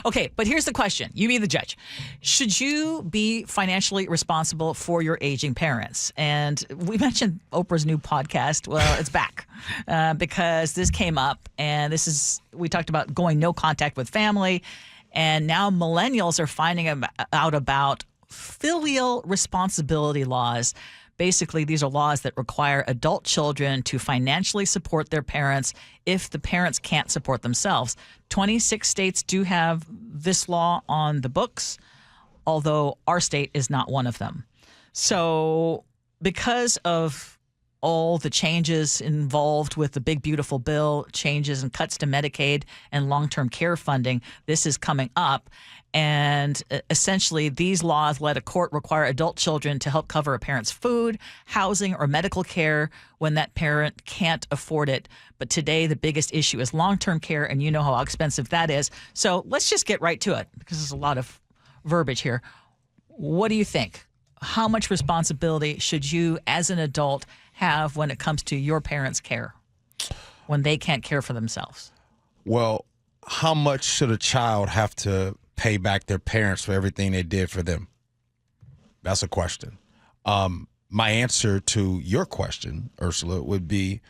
Okay, but here's the question. You be the judge. Should you be financially responsible for your aging parents? And we mentioned Oprah's new podcast. Well, it's back because this came up, and we talked about going no contact with family, and now millennials are finding out about filial responsibility laws. Basically, these are laws that require adult children to financially support their parents if the parents can't support themselves. 26 states do have this law on the books, although our state is not one of them. So because of all the changes involved with the big, beautiful bill, changes and cuts to Medicaid and long-term care funding, this is coming up. And essentially, these laws let a court require adult children to help cover a parent's food, housing, or medical care when that parent can't afford it. But today, the biggest issue is long-term care, and you know how expensive that is. So let's just get right to it, because there's a lot of verbiage here. What do you think? How much responsibility should you, as an adult, have when it comes to your parents' care when they can't care for themselves? Well, how much should a child have to pay back their parents for everything they did for them? That's a question. My answer to your question, Ursula, would be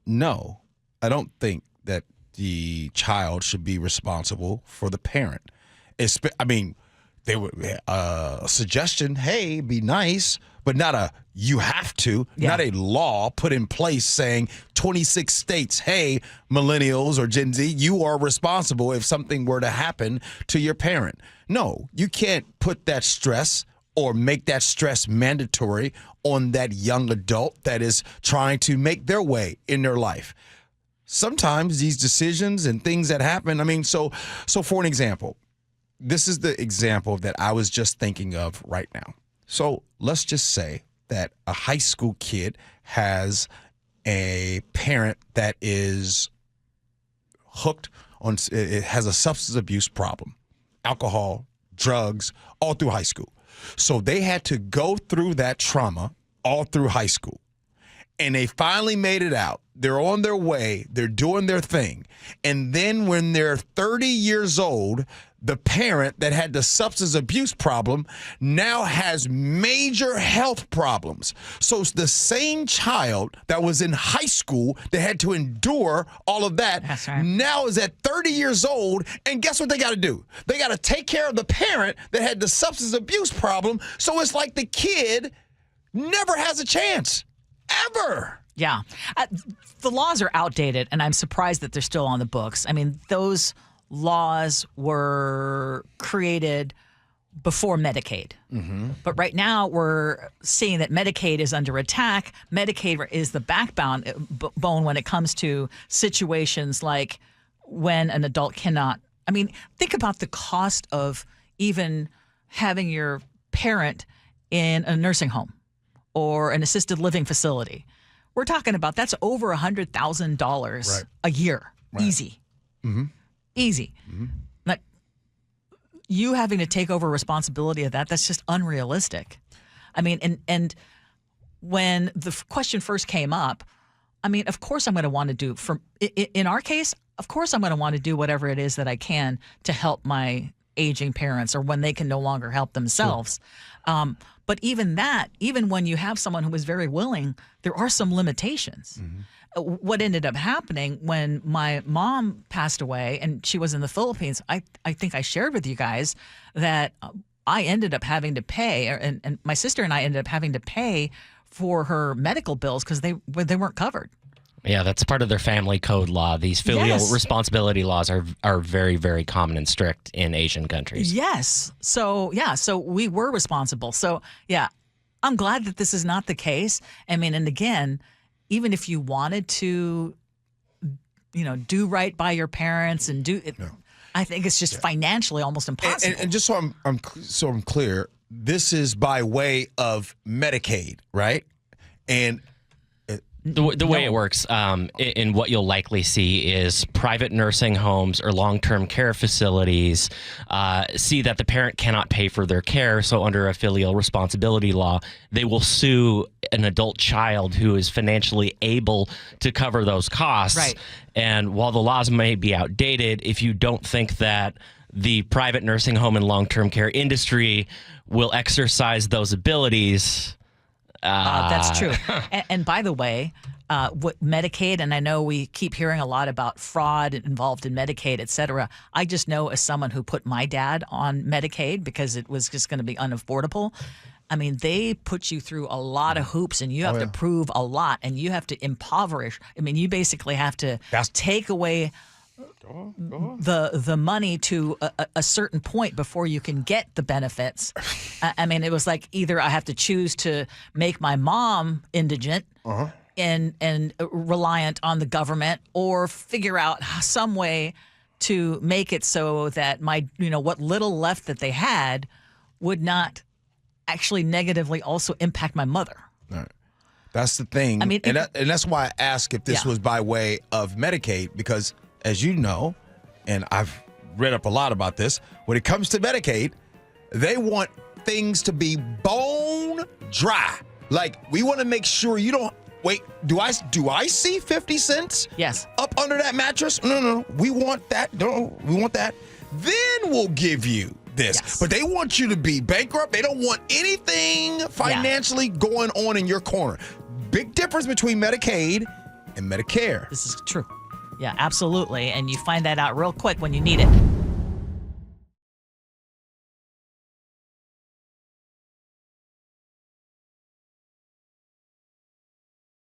no. I don't think that the child should be responsible for the parent. They would a suggestion, hey, be nice, but not a you have to, not a law put in place saying 26 states, hey, millennials or Gen Z, you are responsible if something were to happen to your parent. No, you can't put that stress or make that stress mandatory on that young adult that is trying to make their way in their life. Sometimes these decisions and things that happen, so for an example, this is the example that I was just thinking of right now. So let's just say that a high school kid has a parent that is hooked on, it has a substance abuse problem, alcohol, drugs, all through high school. So they had to go through that trauma all through high school. And they finally made it out. They're on their way. They're doing their thing. And then when they're 30 years old, the parent that had the substance abuse problem now has major health problems. So it's the same child that was in high school that had to endure all of that. That's right. Now is at 30 years old, and guess what they got to do? They got to take care of the parent that had the substance abuse problem. So it's like the kid never has a chance. Ever. Yeah. The laws are outdated, and I'm surprised that they're still on the books. Those laws were created before Medicaid. Mm-hmm. But right now we're seeing that Medicaid is under attack. Medicaid is the backbone when it comes to situations like when an adult cannot. Think about the cost of even having your parent in a nursing home or an assisted living facility. We're talking about that's over $100,000 a year. Right. Easy. Mm-hmm. Easy. Mm-hmm. Like you having to take over responsibility of that's just unrealistic. And when the question first came up, of course I'm going to want to do, in our case, of course I'm going to want to do whatever it is that I can to help my aging parents or when they can no longer help themselves. Sure. But even when you have someone who is very willing, there are some limitations. Mm-hmm. What ended up happening when my mom passed away and she was in the Philippines, I think I shared with you guys that I ended up having to pay, and my sister and I ended up having to pay for her medical bills because they weren't covered. Yeah, that's part of their family code law. These filial responsibility laws are very, very common and strict in Asian countries. Yes. So we were responsible. So, I'm glad that this is not the case. And again, even if you wanted to, do right by your parents and do it, I think it's just financially almost impossible. And just so I'm clear, this is by way of Medicaid, right? And the way it works, and what you'll likely see is private nursing homes or long-term care facilities see that the parent cannot pay for their care. So under a filial responsibility law, they will sue an adult child who is financially able to cover those costs. Right. And while the laws may be outdated, if you don't think that the private nursing home and long-term care industry will exercise those abilities. That's true. And by the way, what Medicaid, and I know we keep hearing a lot about fraud involved in Medicaid, et cetera. I just know as someone who put my dad on Medicaid because it was just going to be unaffordable. I mean, they put you through a lot of hoops, and you have to prove a lot, and you have to impoverish. I mean, you basically have to take away the money to a certain point before you can get the benefits. I mean, it was like either I have to choose to make my mom indigent and reliant on the government, or figure out some way to make it so that what little left that they had would not actually negatively also impact my mother. Right. That's the thing. I mean, and that's why I asked if this was by way of Medicaid, because as you know, and I've read up a lot about this, when it comes to Medicaid, they want things to be bone dry. Like, we want to make sure you don't wait. Do I see 50 cents? Yes. Up under that mattress? No. We want that. No, we want that. Then we'll give you this. Yes. But they want you to be bankrupt. They don't want anything financially going on in your corner. Big difference between Medicaid and Medicare. This is true. Yeah, absolutely. And you find that out real quick when you need it.